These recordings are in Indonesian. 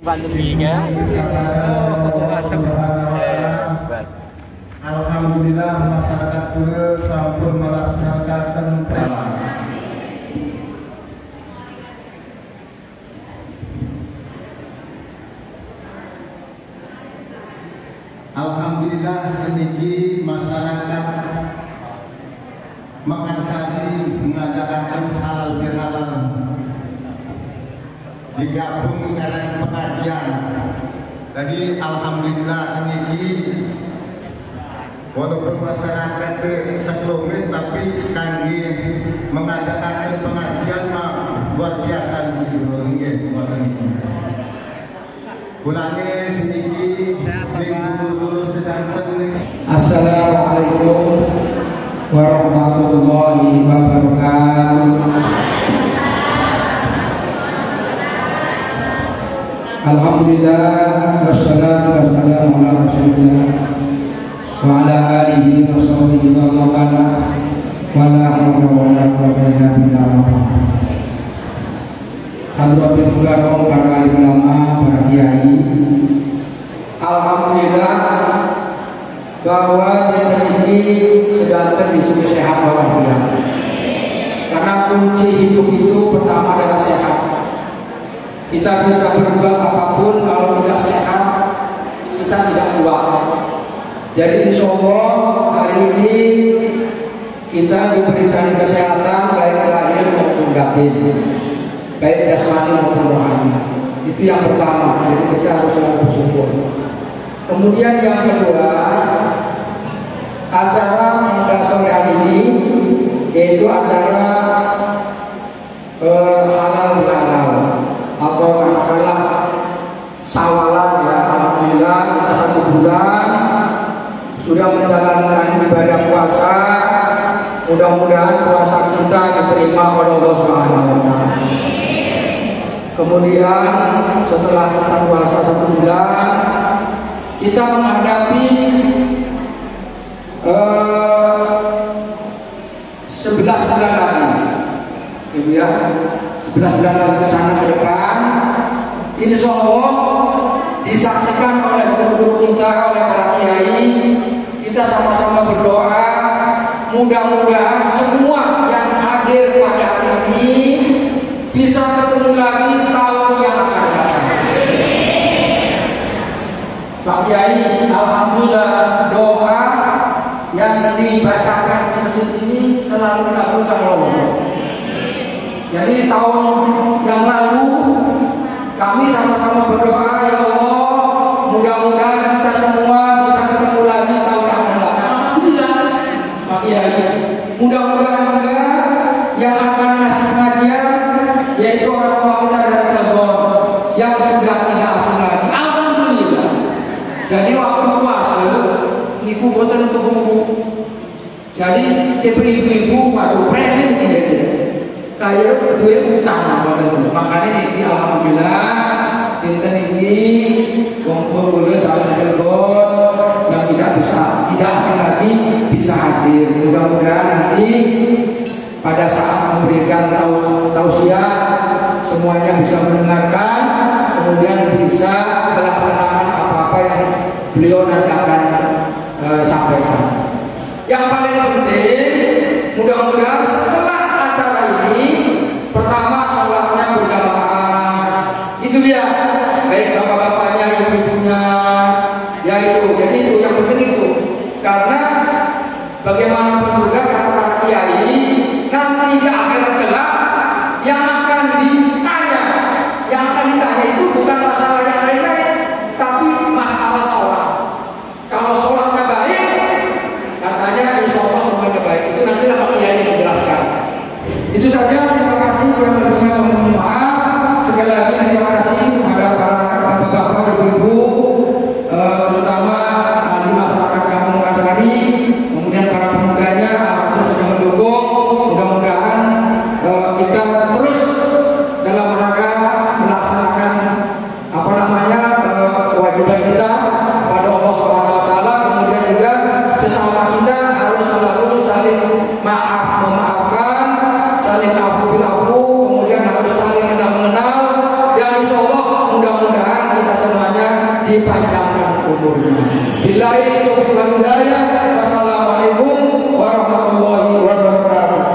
Pandemi kan? Oh, mantap. Hebat. Alhamdulillah masyarakat Pura sampun melaksanakan Alhamdulillah sedikit masyarakat Makassari mengadakan halal bihalal, digabung sekarang pengajian. Jadi alhamdulillah sedikit walaupun masyarakat sebelumnya tapi kami mengadakan pengajian luar biasa gitu. Ulangi sedikit dulu sedangkan. Assalamualaikum warahmatullahi wabarakatuh. Alhamdulillah wassalatu wassalamu ala rasulillah wa ala alihi wa sahbihi wa man wala wa la hawla wa la quwwata illa billah. Hadratul ulama, para ulama, para kiai, alhamdulillah bahwa kita ini sedang disuruh sehat walafiat. Karena kunci hidup itu pertama adalah sehat. Kita bisa berbuat apapun, kalau tidak sehat kita tidak kuat. Jadi insya Allah hari ini kita diberikan kesehatan baik lahir maupun batin, baik jasmani maupun rohani. Itu yang pertama. Jadi kita harus selalu bersyukur. Kemudian yang kedua, acara pada sore hari ini yaitu acara halal bihalal atau katakanlah sawalan ya. Alhamdulillah kita 1 bulan sudah menjalankan ibadah puasa. Mudah-mudahan puasa kita diterima oleh Allah Subhanahu wa taala. Kemudian setelah kita puasa 1 bulan, kita menghadapi 11 bulan lagi, gitu ya. 11 bulan lagi ke sana ke depan, insya Allah disaksikan oleh guru kita, oleh para kiai. Kita sama-sama berdoa, mudah-mudahan semua yang hadir pada hari ini bisa ketemu lagi tahun yang akan datang. Pak Kiai, alhamdulillah doa yang dibacakan di masjid ini selalu dikabulkan oleh Allah. Jadi tahun yang lalu kami sama-sama berdoa, ya Allah, mudah-mudahan kita semua bisa ketemu lagi tahun yang akan datang. Alhamdulillah, Pak Kiai, mudah-mudahan juga yang akan ngasih pengajian yaitu orang tua kita dari Cilegon yang sudah tidak asing lagi. Alhamdulillah. Jadi waktu puasa niku boten untuk guru. Jadi si ibu-ibu waduh premen gitu. Kayak duwe utang boten. Makanya niki alhamdulillah dinten iki wong tua kula saking Cilegon yang tidak asing lagi bisa hadir. Mudah-mudahan nanti pada saat memberikan tausiah semuanya bisa mendengarkan, kemudian bisa melaksanakan apa-apa yang beliau nanti akan sampaikan. Yang paling penting, mudah-mudahan setelah acara ini, pertama sholatnya berjamaah, itu dia, baik bapak-bapaknya, ibu-ibunya, ya itu. Jadi itu yang penting itu, karena bagaimanapun juga kata para kiai, nanti di akhirat kelak yang akan ditanya itu bukan masalah yang lain-lain, tapi masalah sholat. Kalau sholatnya baik, katanya insya Allah semuanya baik. Itu nanti Pak Kiai menjelaskan. Itu saja. Terima kasih. Kurang lebihnya mohon maaf. Sekali lagi terima kasih kepada para bapak-bapak, ibu-ibu, terutama ahli masyarakat Kampung Makassari, kemudian para pemudanya, alhamdulillah sudah mendukung. Mudah-mudahan kita terus dalam rangka melaksanakan Billahi taufiq wal hidayah. Wassalamualaikum warahmatullahi wabarakatuh.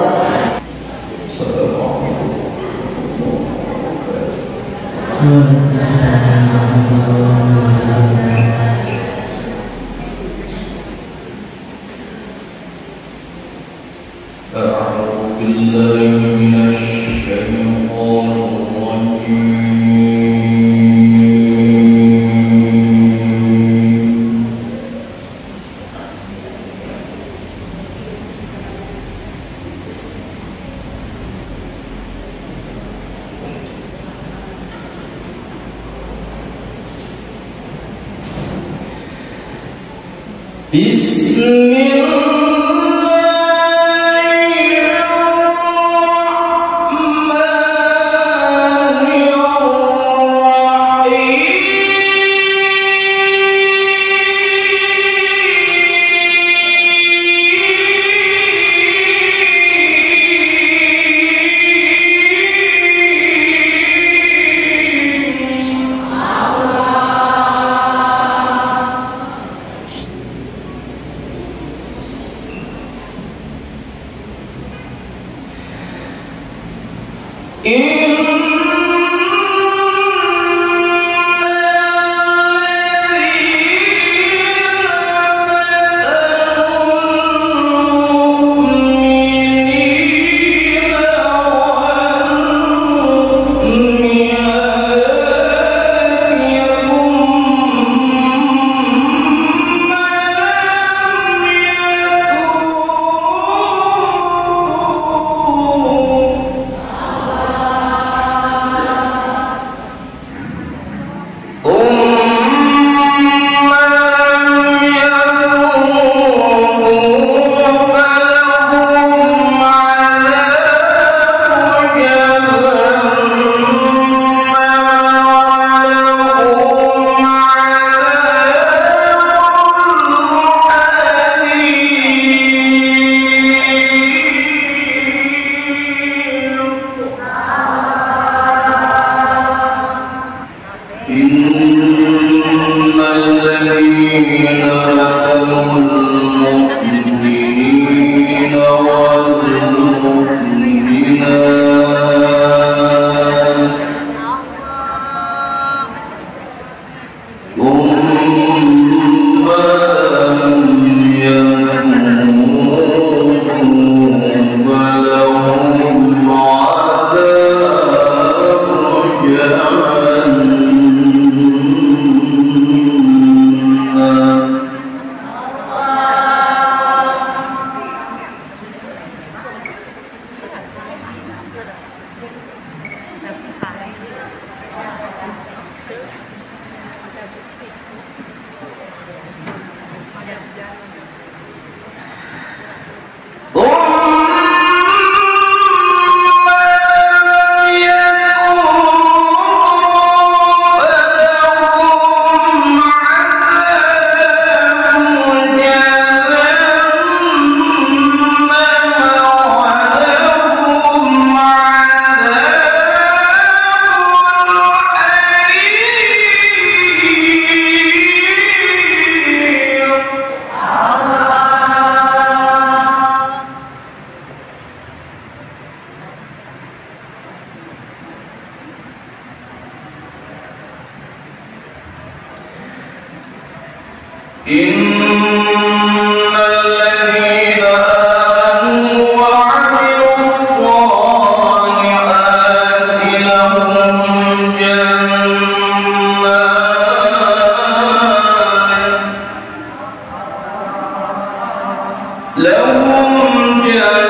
أعوذ بالله من الشيطان الرجيم. لهم جنات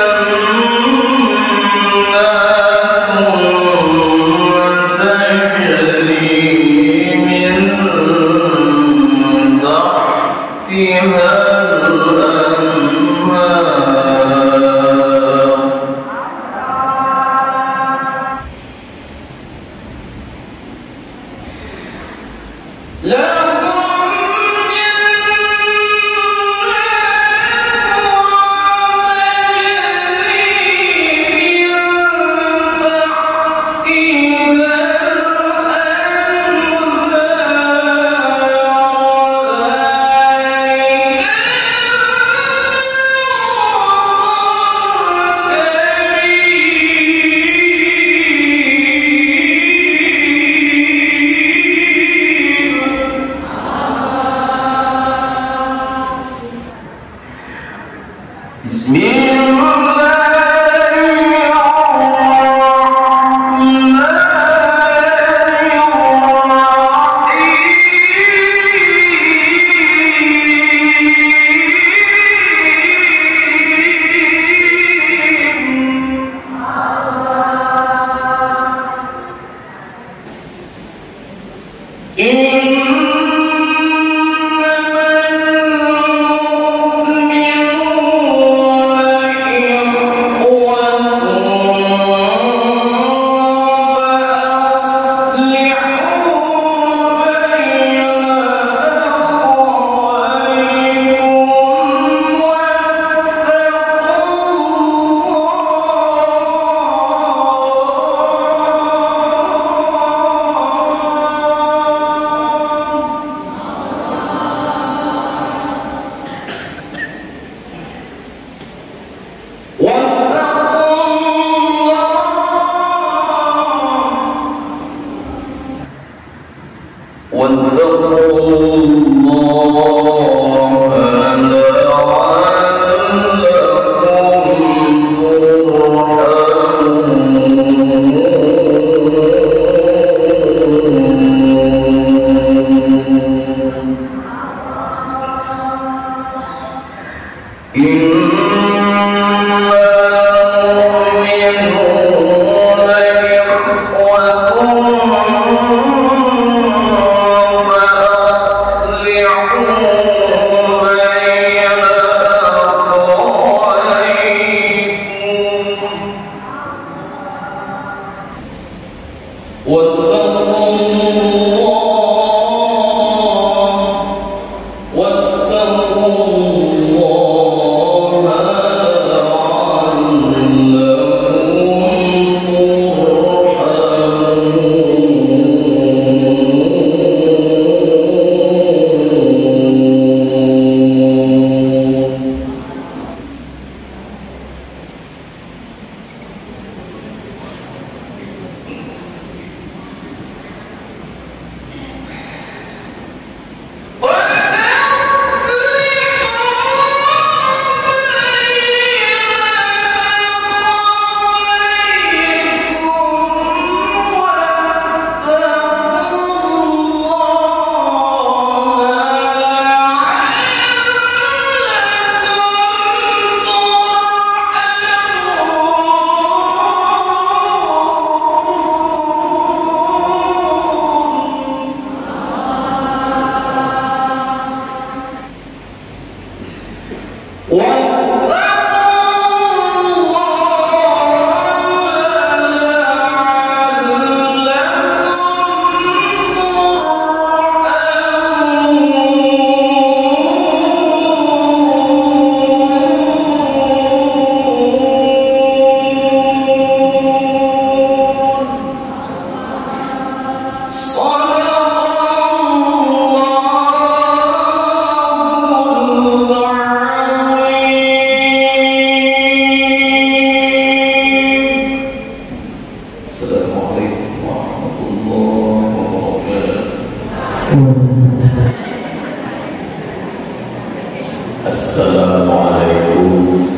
Assalamualaikum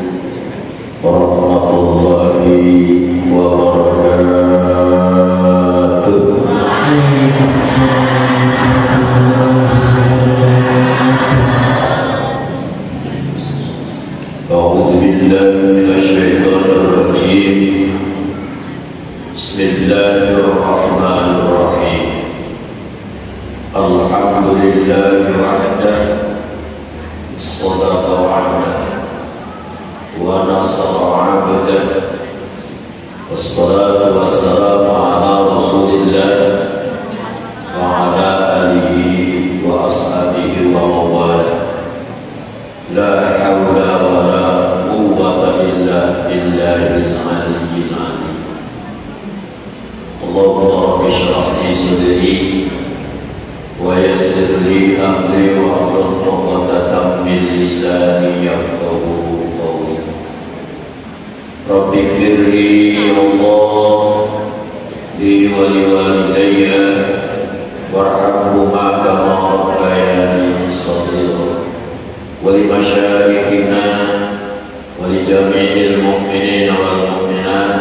warahmatullahi wabarakatuh. A'udzu billahi minasyaitonir rajim. Bismillahirrahmanirrahim. Alhamdulillahi wahdahu صدق وعده ونصر عبده والصلاة والسلام على رسول الله وعلى آله وأصحابه ومواله لا حول ولا قوة إلا بالله العلي العظيم. اللهم رب اشرح لي صدري ويسر لي أمري واحلل عقدة من لساني يفقهوا قولي. رب اغفر لي يا الله لي ولوالدي وارحمهما كما ربياني صغيرا ولمشايخنا ولجميع المؤمنين والمؤمنات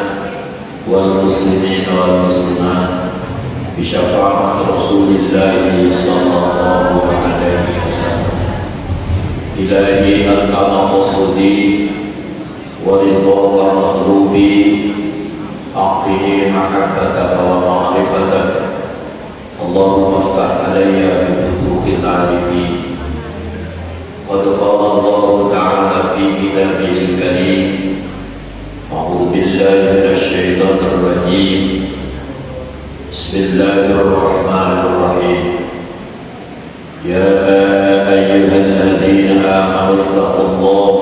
والمسلمين والمسلمات بشفاعة رسول الله صلى الله عليه وسلم. إلهي أنت مقصودي ورضاك مطلوبي، أعطني محبتك ومعرفتك. اللهم افتح علي بفتوح العارفين. قد قال الله تعالى في كتابه الكريم: أعوذ بالله من الشيطان الرجيم، بسم الله الرحمن الرحيم. يا أيها الذين آمنوا اتقوا الله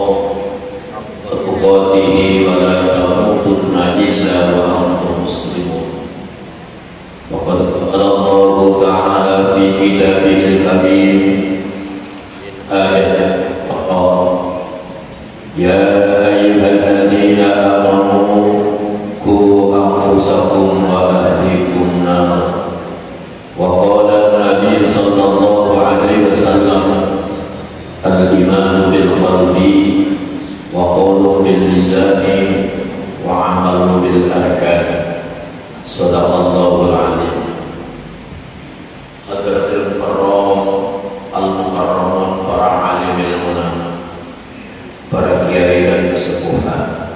حق تقاته ولا تموتن إلا وأنتم مسلمون. وقد قال الله تعالى في كتابه الكريم آية وقال: يا أيها الذين آمنوا قوا أنفسكم وأهليكم نارا. وقال النبي صلى الله عليه وسلم: الإيمان بالقلب وقول باللسان وعمل بالأركان. صدق الله العظيم. Hadratul Karam Al-Mukarramun, para alimil ulama, para kiai dan kesepuhan.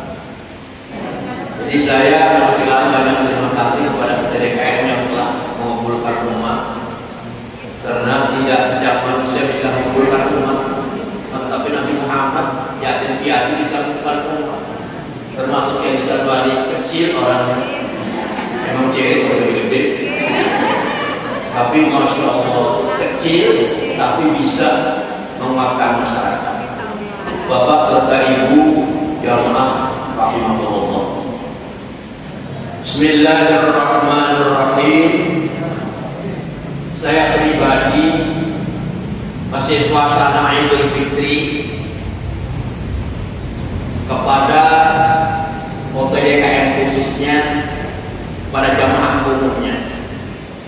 Jadi saya mengucapkan banyak terima kasih kepada PTDKM yang telah mengumpulkan umat, karena tidak setiap manusia bisa mengumpulkan umat, tapi Nabi Muhammad yatim piatu bisa mengumpulkan umat, termasuk yang bisa balik kecil orangnya, memang cewek lebih gede, tapi Masya Allah kecil tapi bisa menguatkan masyarakat. Bapak serta Ibu jamaah rahimahullah. Bismillahirrahmanirrahim. Saya pribadi masih suasana Idul Fitri kepada OTDKM khususnya, pada jamaah umumnya.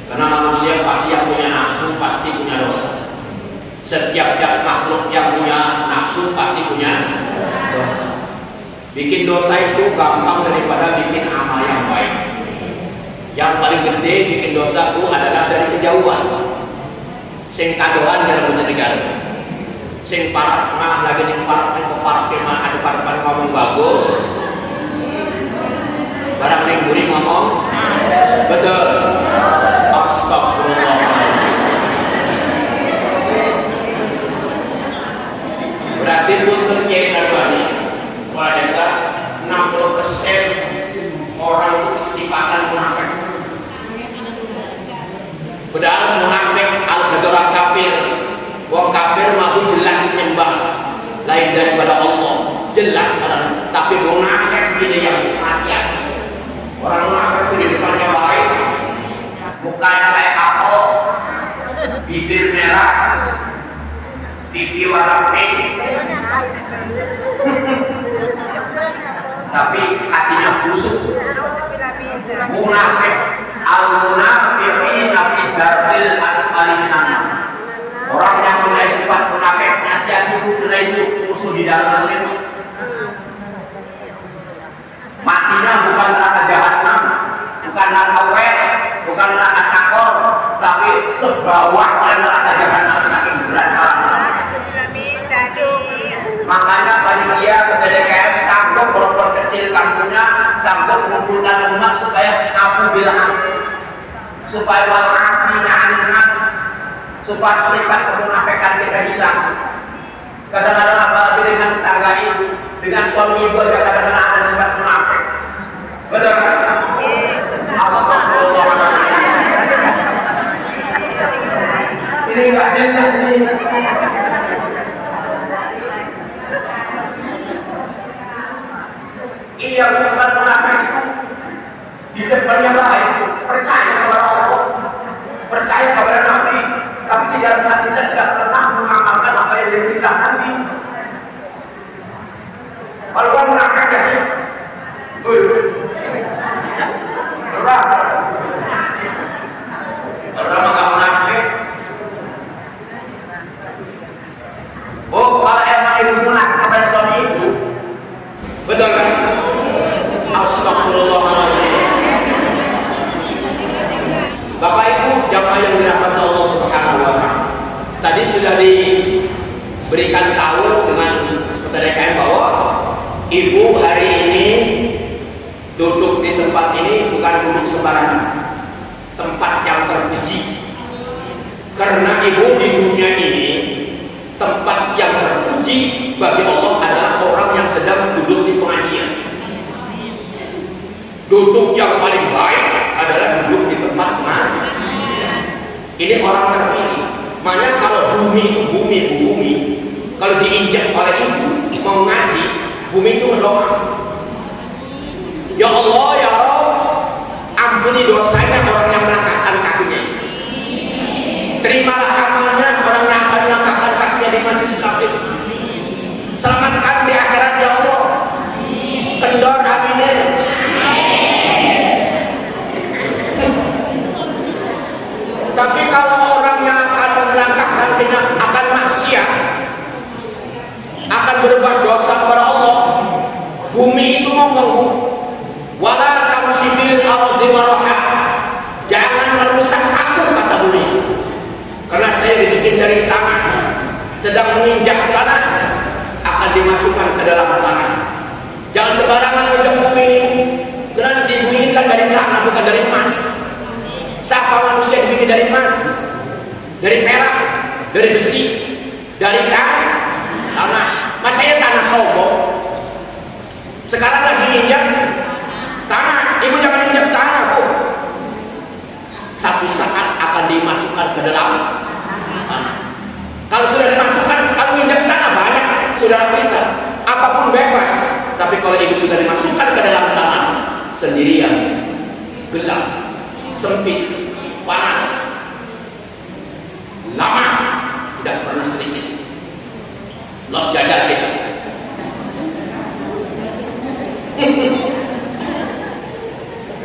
Karena manusia pasti yang punya nafsu pasti punya dosa. Setiap makhluk yang punya nafsu pasti punya dosa. Bikin dosa itu gampang daripada bikin amal yang baik. Yang paling gede bikin dosa itu adalah dari kejauhan. Sing kadoan dalam negara. Sing parak mah lagi ning parak kemana ada parak ngomong bagus. Barang ning buri ngomong betul. Berarti untuk kiai Sarbani kepala desa 60% orang itu kesifatan munafik. Padahal munafik al-ghadara kafir. Wong kafir mampu jelas menyembah lain daripada Allah, jelas padahal, tapi munafik ini yang hati-hati. Orang munafik itu di depannya baik, mukanya kayak apel, bibir merah, pipi warna pink, tapi hatinya busuk. Munafik, al-munafiqina fi daril asfali minan. Orang yang punya sifat munafik, hati-hati karena itu musuh di dalam selimut. Matinya bukan neraka jahanam, bukan neraka wel, bukan neraka sakor, tapi sebawah neraka jahanam, saking berat. Makanya panitia PTDKM sanggup berbuat kecil kampungnya, sanggup mengumpulkan umat supaya afu bil afu, supaya wal afina anin nas, supaya sifat kemunafikan kita hilang. Kadang-kadang apalagi dengan tetangga ibu, dengan suami ibu aja kadang-kadang ada sifat munafik. Betul kan? Astagfirullahaladzim. Ini enggak jelas nih. Iya, sifat munafik itu di depannya baik, percaya kepada Allah, percaya kepada Nabi, tapi di dalam hatinya tidak pernah mengamalkan apa yang diberitakan Nabi. Kalau orang munafik ya sih, berat. Kalau orang munafik, oh kalau emang ibu munafik kepada suami ibu, di tempat ini bukan duduk sembarangan, tempat yang terpuji. Karena ibu di dunia ini tempat yang terpuji bagi Allah adalah orang yang sedang duduk di pengajian. Duduk yang paling baik adalah duduk di tempat pengajian. Ini orang terpilih. Makanya kalau bumi, kalau diinjak oleh ibu mau ngaji, bumi itu berdoa, ya Allah ya Rabb, ampuni dosanya orang yang melangkahkan kakinya. Terimalah amalnya orang yang akan melangkahkan kakinya di majelis taklim. Selamatkan di akhirat ya Allah. Kendor amin. Tapi kalau orang yang akan melangkahkan kakinya akan maksiat, akan berbuat dosa kepada Allah, bumi itu ngomong, wala tamshi fil ardi maraha, jangan merusak aku, kata bumi, karena saya dibikin dari tanah, sedang menginjak tanah, akan dimasukkan ke dalam tanah. Jangan sembarangan menginjak bumi, karena si bumi ini kan dari tanah, bukan dari emas. Siapa manusia dibikin dari emas, dari perak, dari besi, dari tanah? Masanya tanah sombong. Sekarang lagi injak tanah. Ibu jangan injak tanah, Bu. Satu saat akan dimasukkan ke dalam tanah. Kalau sudah dimasukkan, kalau injak tanah banyak, sudah kita apapun bebas. Tapi kalau ibu sudah dimasukkan ke dalam tanah, sendirian, gelap, sempit, panas, lama, tidak pernah sedikit. Los jajal besok.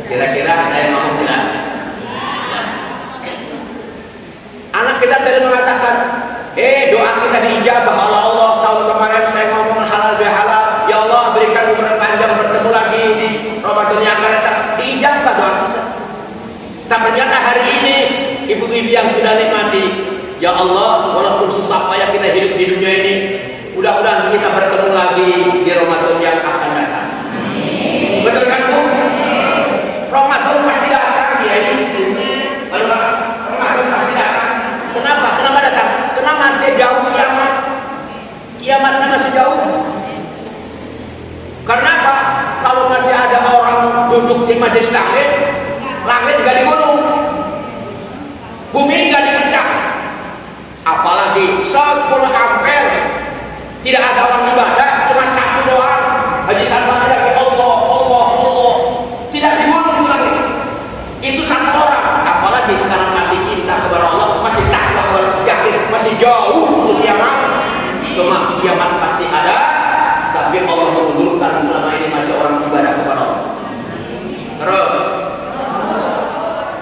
Kira-kira saya ngomong jelas? Anak kita tadi mengatakan, doa kita diijabah oleh Allah. Tahun kemarin saya ngomong halal bihalal, ya Allah berikan umur panjang bertemu lagi di Ramadan yang akan datang. Diijabah doa kita. Tapi ternyata hari ini ibu-ibu yang sudah nikmati, ya Allah, walaupun susah payah kita hidup di dunia ini, mudah-mudahan kita bertemu lagi di Ramadan yang akan datang. Betul kan, Bu? Ramadan pasti datang, ya ini. Ramadan pasti datang. Kenapa? Kenapa datang? Karena masih jauh kiamat. Kiamatnya masih jauh. Karena apa? Kalau masih ada orang duduk di majelis taklim, langit gak digulung, bumi gak dipecah, apalagi 10 ampere tidak ada orang ibadah, cuma satu doang, Haji Salman lagi Allah, Allah, Allah, tidak digulung lagi. Itu satu orang. Apalagi sekarang masih cinta kepada Allah, masih takwa kepada Allah, yakin masih jauh untuk kiamat. Cuma kiamat pasti ada, tapi Allah mengundurkan selama ini masih orang ibadah kepada Allah. Terus,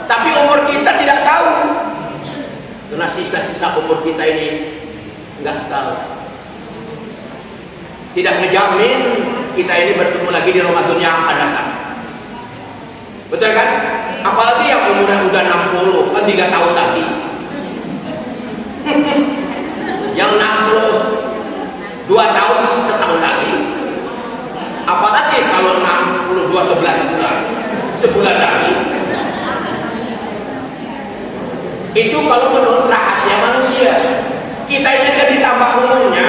tapi umur kita tidak tahu, karena sisa-sisa umur kita ini nggak tahu. Tidak ngejamin kita ini bertemu lagi di Ramadan yang akan datang. Betul kan? Apalagi yang umurnya udah 60, kan 3 tahun lagi. Yang 62 tahun setahun lagi. Apalagi kalau 62 11 bulan, sebulan lagi. Itu kalau menurut rahasia manusia. Kita ini kan ditambah umurnya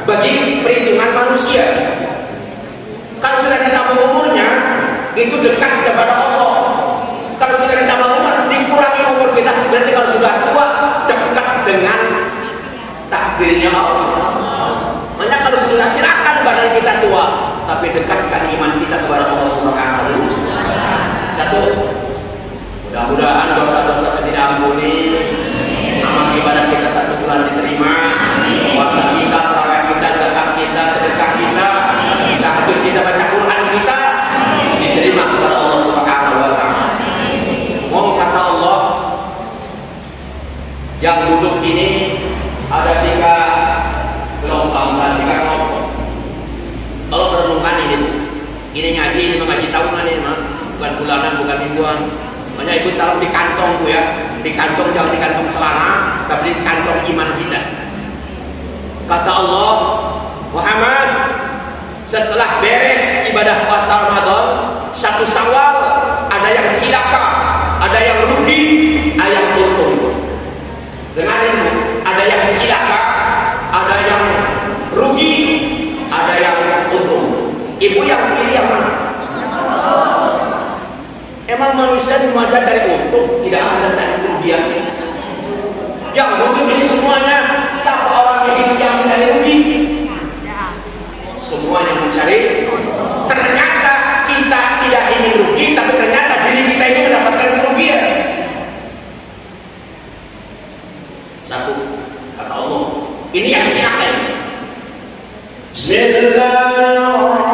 bagi perhitungan manusia. Kalau sudah ditambah umurnya, itu dekat kepada Allah. Kalau sudah ditambah umur, dikurangi umur kita, berarti kalau sudah tua, dekat dengan takdirnya Allah. Makanya kalau sudah silakan badan kita tua, tapi dekatkan iman kita kepada Allah Subhanahu wa Ta'ala. Satu, mudah-mudahan dosa-dosa kita diampuni, amal ibadah kita 1 bulan diterima, puasa kita, tarawih kita, zakat kita, sedekah kita, tahajud kita, baca Quran kita diterima kepada Allah Subhanahu wa Ta'ala. Mau kata Allah, yang duduk ini ada 3 gelombang dan 3 kelompok. Kalau merenungkan ini ngaji, ini mengaji tahunan ini mah, bukan bulanan, bukan mingguan. Makanya itu taruh di kantong, Bu, ya. Di kantong, jangan di kantong celana, tapi di kantong iman kita. Kata Allah, Muhammad, setelah beres ibadah puasa Ramadan 1 1 Syawal ada yang cilaka, ada yang rugi, ada yang untung. Dengar ini, ada yang cilaka, ada yang rugi, ada yang untung. Ibu yang pilih yang mana? Emang manusia dimana cari untung, tidak ada cari kerugian. Yang rugi ini semuanya. Siapa orang yang hidup yang mencari rugi? Semuanya mencari. Ternyata kita tidak ingin rugi, tapi ternyata diri kita ini mendapatkan kerugian. Satu kata Allah, ini yang silakan. Bismillahirrahmanirrahim.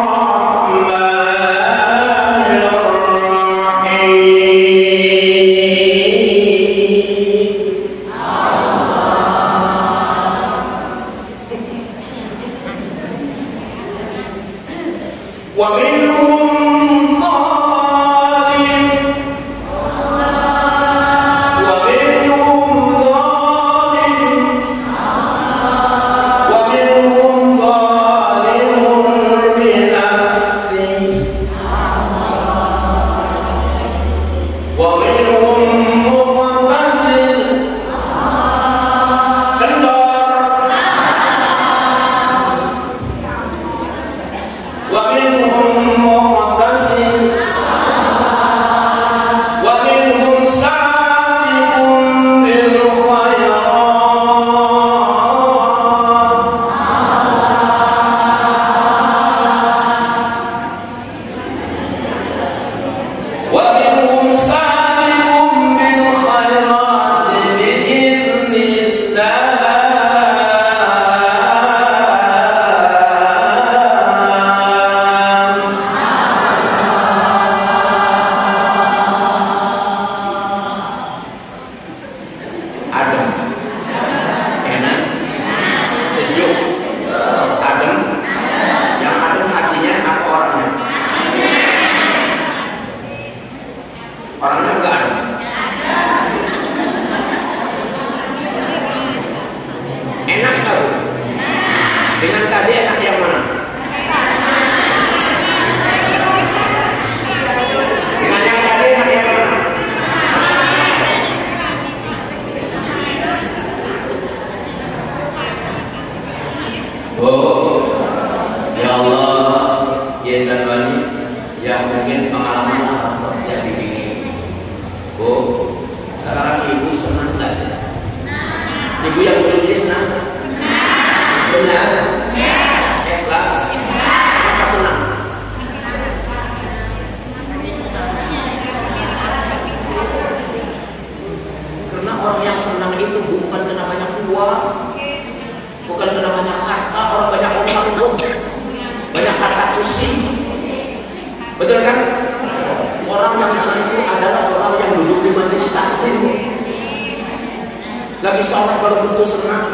Lagi sholat baru tentu senang.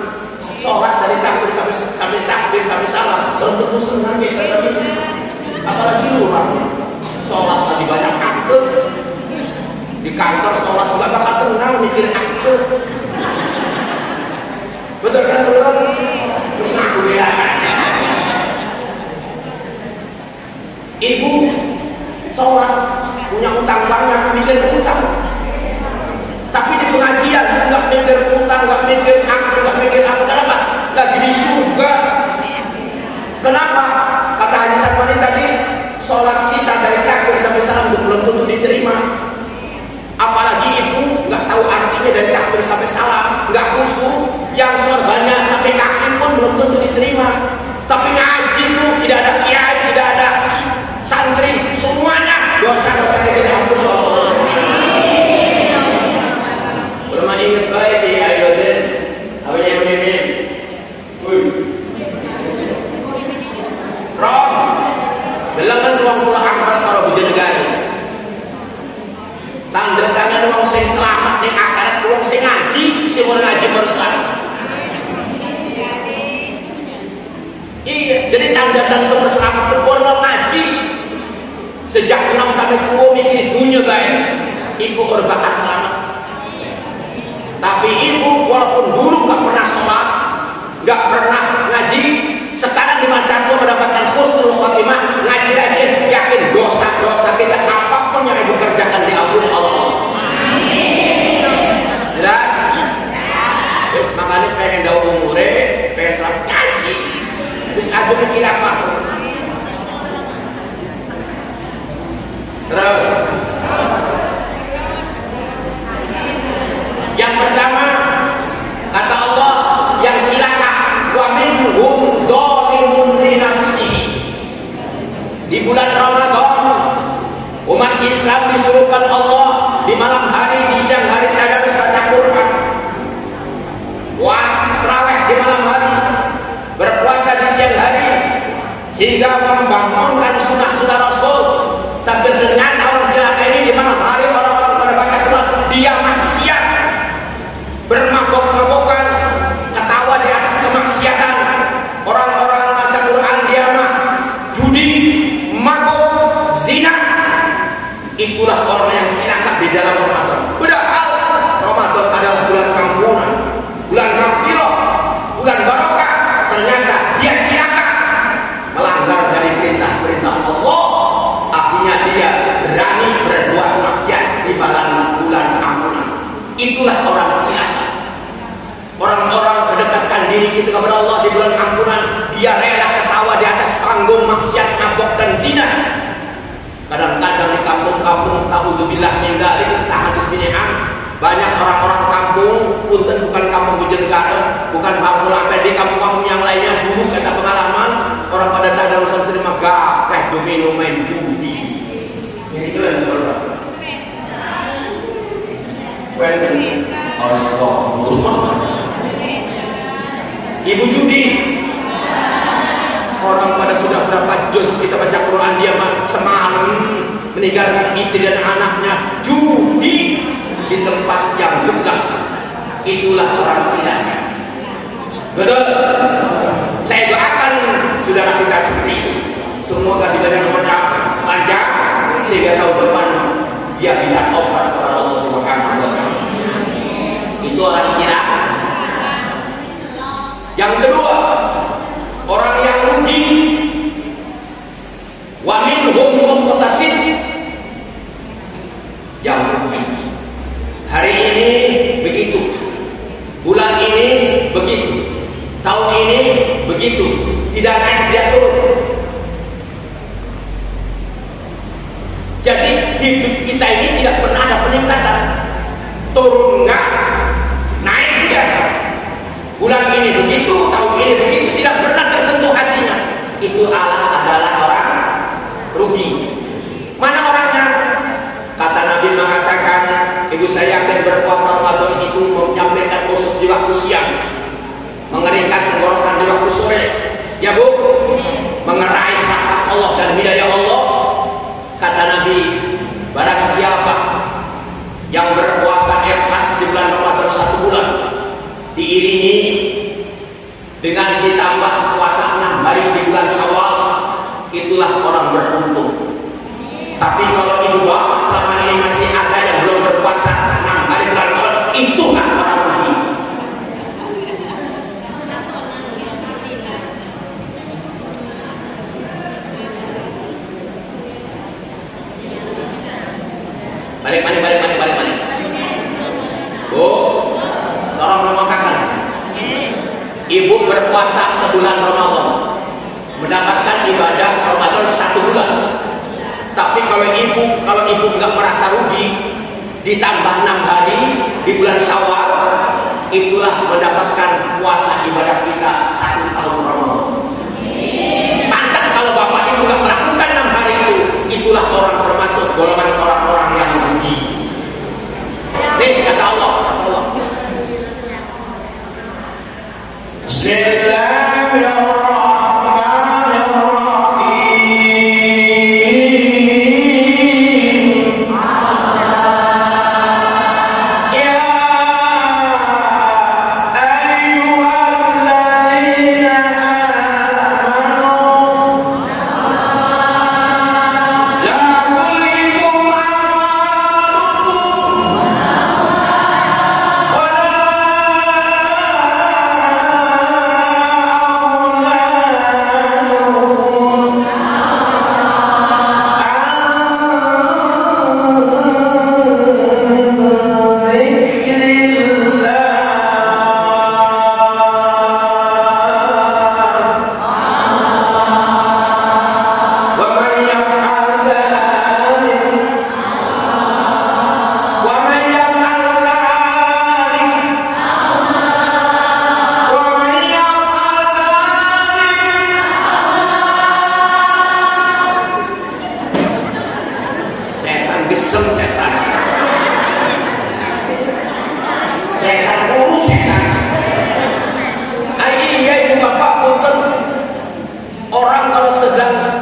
Sholat dari takbir sampai salam baru tentu senang biasa tadi. Apalagi orang sholat tadi banyak akte. Di kantor sholat juga bakal tenang mikir akte. Betul kan belum? Terus aku ya. Ibu sholat punya utang banyak mikir utang. Tapi di pengajian nggak mikir utang, nggak mikir angka, nggak mikir apa. Kenapa? Lagi di surga. Kenapa? Kata Haji Sarmani tadi, sholat kita dari takbir sampai salam belum tentu diterima. Apalagi itu nggak tahu artinya dari takbir sampai salam, nggak khusyuk, yang sorbannya sampai kaki pun belum tentu diterima. Tapi ngaji itu tidak ada kiai, tidak ada santri, semuanya dosa-dosa kita diampuni Allah. Rumah ingat baik di Ayoden, apa yang mimin? Roh, bilangan ruang pulang amal kalau Bojonegoro. Tanda tangan ruang sing selamat ning akhirat, ruang sing ngaji, sing mau ngaji baru selamat. Iya, jadi tanda-tanda sumber selamat itu mau ngaji. Sejak 6 sampai 10 mikir dunia baik, iku berbakal selamat. Tapi ibu walaupun dulu nggak pernah sholat, nggak pernah ngaji, sekarang di masa secara tua mendapatkan husnul khotimah, ngaji rajin, yakin dosa-dosa kita apapun yang ibu kerjakan diampuni Allah. Jelas? Makanya pengen daun umure, pengen selamat ngaji, terus aja mikir apa? Terus yang pertama kata Allah yang cilaka wa minhum dzalimun li nafsihi. Di bulan Ramadan umat Islam disuruhkan Allah di malam hari, di siang hari tadarus baca Quran, tarawih di malam hari, berpuasa di siang hari, hingga membangunkan sunnah-sunnah Rasul. Tapi ternyata orang celaka ini di malam hari orang-orang pada baca Quran, dia maksiat, bermabok-mabokan, ketawa di atas kemaksiatan. Orang-orang baca Quran dia mah judi, mabok, zina. Itulah orang yang celaka di dalam Ramadan. Padahal Ramadan adalah bulan ampunan, bulan maghfirah, bulan barokah. Ternyata dia celaka, melanggar dari perintah-perintah Allah. Akhirnya dia berani berbuat maksiat di bulan ampunan. Itulah orang celaka. Orang-orang mendekatkan diri kita kepada Allah di bulan ampunan, dia rela ketawa di atas panggung maksiat, mabok dan zina. Kadang-kadang di kampung-kampung, ta'udzubillah min dzalik, tahadus biniham, banyak orang-orang kampung, punten bukan kampung Bojonegoro, bukan kampung Lampir, di kampung-kampung yang lainnya dulu kata pengalaman, orang pada tadarusan sering gapeh domino main judi. Ini juga yang berubah. Astagfirullah. Ibu judi. Orang pada sudah berapa juz kita baca Quran, dia mah semalam meninggalkan istri dan anaknya judi di tempat yang gelap. Itulah orang celaka. Betul? Saya doakan saudara kita seperti itu. Semoga diberikan umurnya panjang sehingga tahun depan dia tidak tobat kepada Allah Subhanahu wa taala. Itu orang celaka. Yang kedua, orang yang rugi. Wa minhum muqtasid, yang rugi. Hari ini begitu, bulan ini begitu, tahun ini begitu, tidak naik tidak turun. Jadi hidup kita ini tidak pernah ada peningkatan, turun enggak, naik tidak. Bulan ini begitu, tahun ini begitu, tidak pernah tersentuh hatinya. Itu adalah orang rugi. Mana orangnya? Kata Nabi mengatakan, ibu saya akan berpuasa Ramadan itu menyampaikan busuk di waktu siang, mengeringkan tenggorokan di waktu sore. Ya bu, mengerai rahmat Allah dan hidayah Allah. Kata Nabi, barang siapa yang berpuasa ikhlas di bulan Ramadan 1 bulan, diiringi dengan ditambah puasa 6 hari di bulan Syawal, itulah orang beruntung. Tapi kalau ibu bapak selama ini masih ada yang belum berpuasa 6 hari bulan Syawal, itulah orang rugi. Balik. Bu, tolong mengatakan, ibu berpuasa sebulan Ramadan, mendapatkan ibadah Ramadan 1 bulan. Tapi kalau ibu nggak merasa rugi, ditambah 6 hari di bulan Syawal, itulah mendapatkan puasa ibadah kita 1 tahun Ramadan. Mantap kalau bapak ibu nggak melakukan 6 hari itulah orang termasuk golongan orang-orang yang rugi. Nih kata Allah. Ya ayyuhalladzina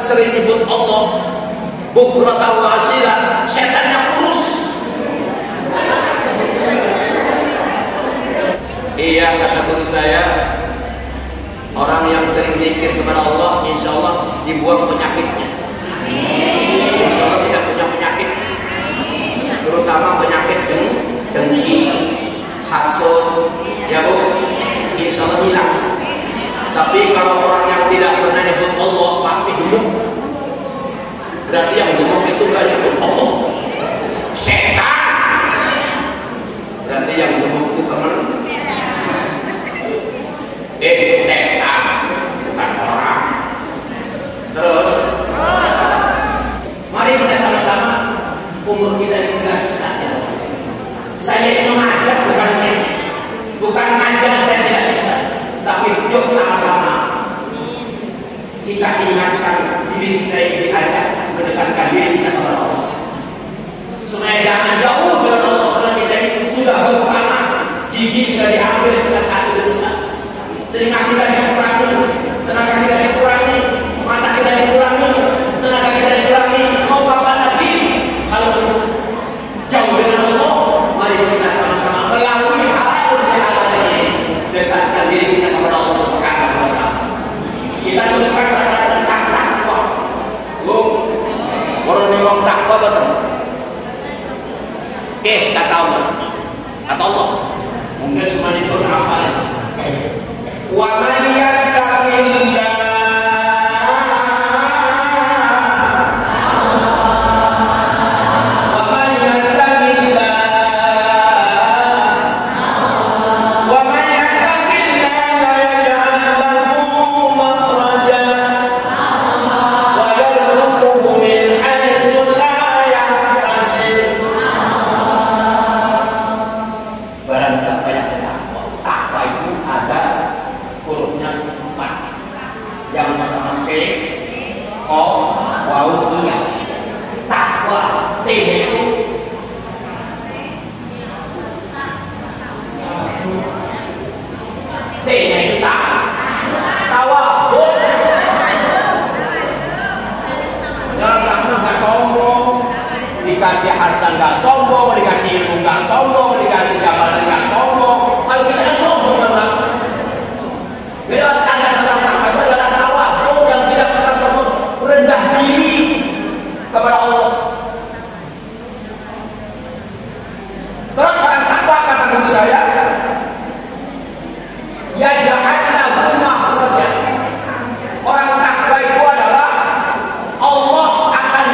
sering nyebut Allah, bukratan wa asila, setannya kurus. Iya, kata guru saya, orang yang sering zikir kepada Allah, insya Allah dibuang penyakitnya. Insya Allah tidak punya penyakit, terutama penyakit dengki, hasud, ya Bu, insya Allah hilang. Tapi kalau orang yang tidak pernah nyebut Allah pasti gemuk. Berarti yang gemuk itu gak nyebut Allah, setan. Berarti yang gemuk itu teman. Setan, bukan orang. Terus mari kita sama-sama, umur kita ini tidak sisa. Saya ini mengajar bukan ngajar, saya tidak bisa. Tapi yuk sama-sama kita ingatkan diri kita ini, diajak mendekatkan diri kita kepada Allah, supaya jangan jauh dari Allah. Karena kita ini sudah berpanah, gigi sudah diambil kita satu demi satu, telinga kita dikurangi, tenaga kita dikurangi, mata kita dikurangi, tenaga kita dikurangi. Mau apa lagi kalau untuk jauh dengan Allah? Mari kita sama-sama melalui hal ini, dekatkan diri kita kepada Allah Subhanahu wa Ta'ala. Kita teruskan rasa tentang takwa. Orang yang takwa betul. Kata Allah. Kata Allah. Mungkin semuanya itu hafal. Wa man yattaqillah dikasih harta nggak sombong, dikasih ilmu nggak sombong, dikasih jabatan nggak sombong. Kalau kita kan sombong kan? Bila tanda-tanda takwa itu adalah tawadhu yang tidak pernah sombong, rendah diri kepada Allah. Terus orang takwa, kata guru saya, ya ja'alnahu makhrajan. Orang takwa itu adalah Allah akan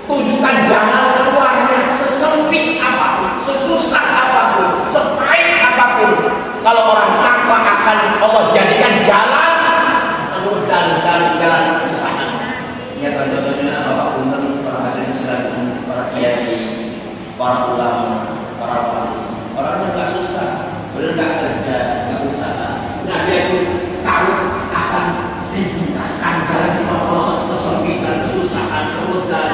tunjukkan jalan keluarnya, sesempit apapun, sesusah apapun, sepahit apapun. Kalau orang takwa akan Allah jadikan jalan terus dan jalan kesusahan. Ya, contohnya Bapak Punten, para hadirin sekalian, para kiai, para ulama, para wali, orangnya nggak susah, benar nggak kerja, nggak usaha. Nah, dia itu tahu akan dibukakan jalan Allah, kesempitan, kesusahan, kemudian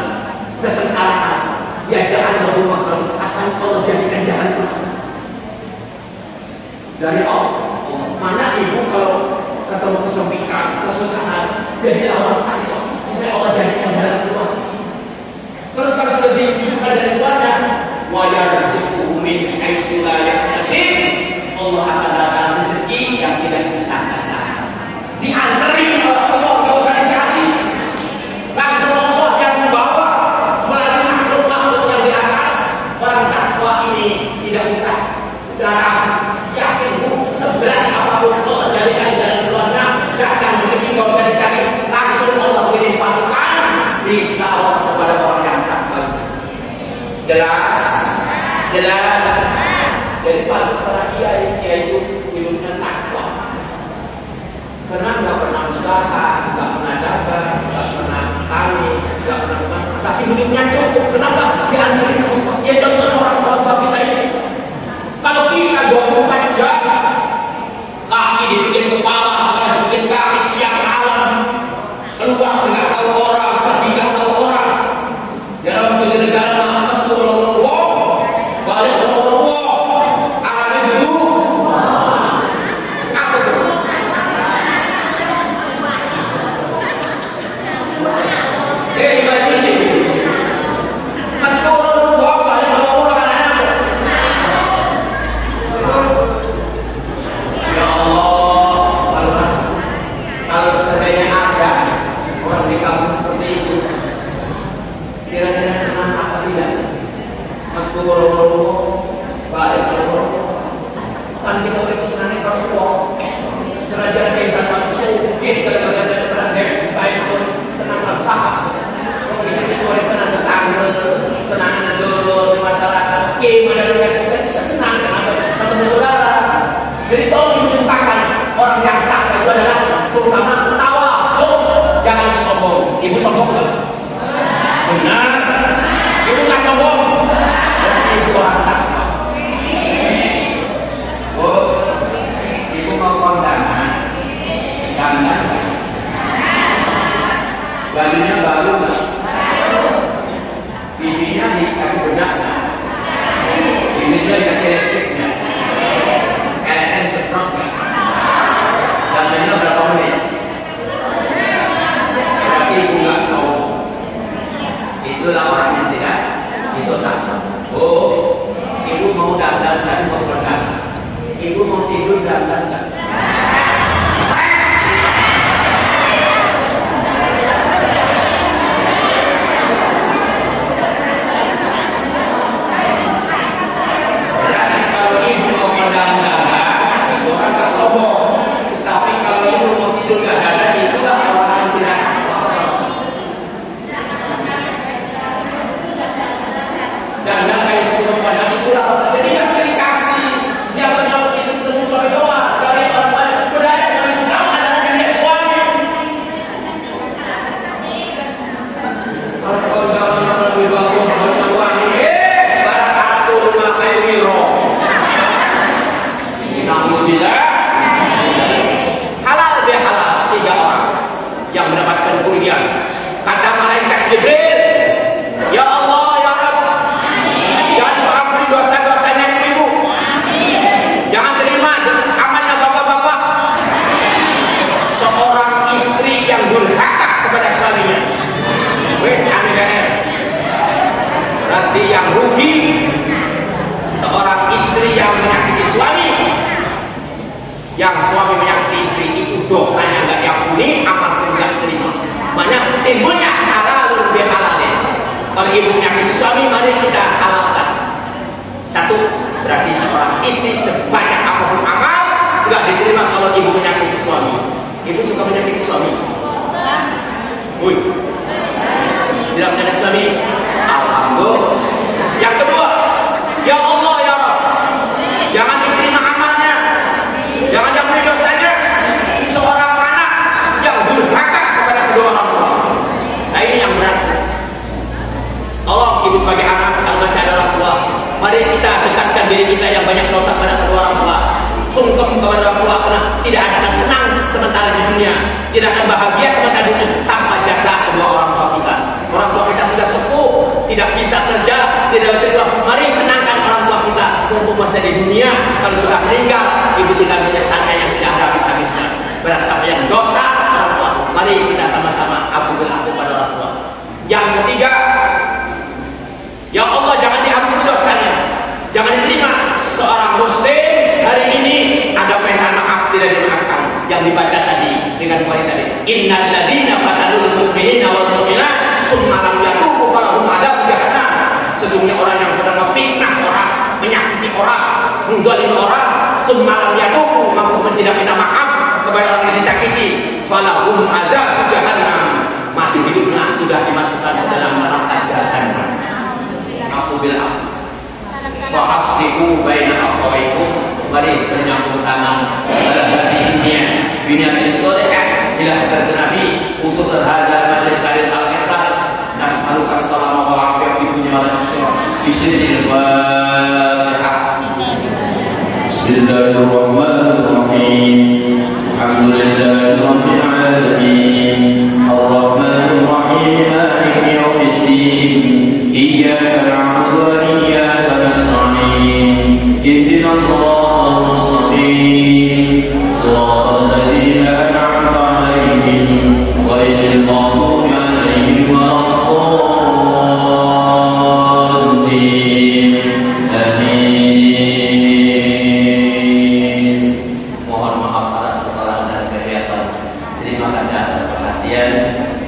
kesengsaraan. Ya jangan berumah akan Allah jadikan jalan dari Allah. Mana ibu kalau ketemu kesempitan, kesusahan, jadi orang takut supaya Allah jadikan jalan keluar. Terus kalau sudah ditunjukkan jalan keluarnya, wa yarzuquhu min haitsu la yahtasib, Allah akan datang rezeki yang tidak disangka-sangka. Dianterin oleh Allah, nggak usah dicari. Langsung Allah yang membawa melalui makhluk-makhluk yang di atas. Orang takwa ini tidak usah darah, yakin Bu, seberat apapun Allah jadikan jalan keluarnya, datang rezeki nggak usah dicari, langsung Allah kirim pasukan ditaruh kepada orang yang takwa. Jelas? jangan sombong. Ibu sombong nggak? Benar. Ibu nggak sombong. Berarti ibu orang takwa. Oh, ibu mau kondangan? Dandan. Bajunya baru nggak? Pipinya dikasih bedak nggak? Pipinya dikasih listriknya? LN seprot nggak? Dandannya berapa menit? Berarti ibu nggak sombong. Itulah orang yang tidak itu takwa. Oh, ibu mau dandan tadi mau kondangan. Ibu mau tidur dandan nggak?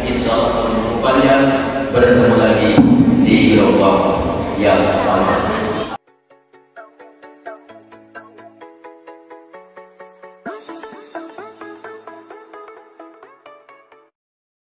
Insya Allah bertemu lagi di gelombang yang sama.